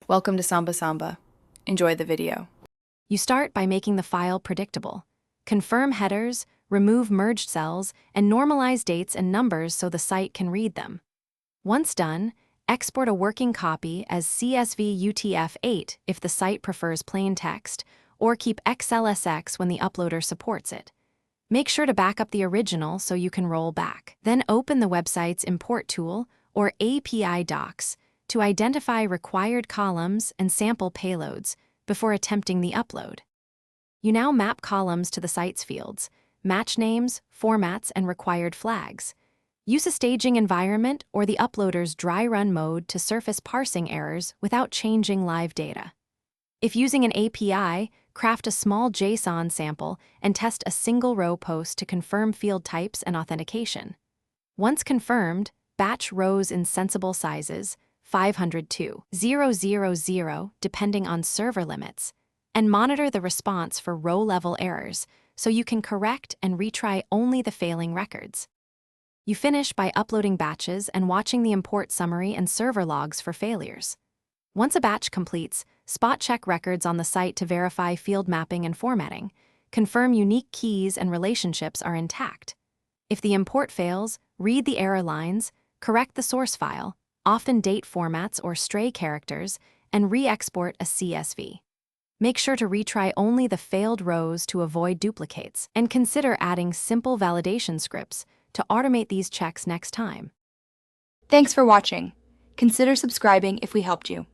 Welcome to Samba Samba. Enjoy the video. You start by making the file predictable. Confirm headers, remove merged cells, and normalize dates and numbers so the site can read them. Once done, export a working copy as CSV UTF-8 if the site prefers plain text, or keep XLSX when the uploader supports it. Make sure to back up the original so you can roll back. Then open the website's import tool, or API docs, to identify required columns and sample payloads before attempting the upload. You now map columns to the site's fields, match names, formats, and required flags. Use a staging environment or the uploader's dry run mode to surface parsing errors without changing live data. If using an API, craft a small JSON sample and test a single row post to confirm field types and authentication. Once confirmed, batch rows in sensible sizes, 500 to 000 depending on server limits, and monitor the response for row-level errors so you can correct and retry only the failing records. You finish by uploading batches and watching the import summary and server logs for failures. Once a batch completes, spot-check records on the site to verify field mapping and formatting, confirm unique keys and relationships are intact. If the import fails, read the error lines, correct the source file, often date formats or stray characters, and re-export a CSV. Make sure to retry only the failed rows to avoid duplicates, and consider adding simple validation scripts to automate these checks next time. Thanks for watching. Consider subscribing if we helped you.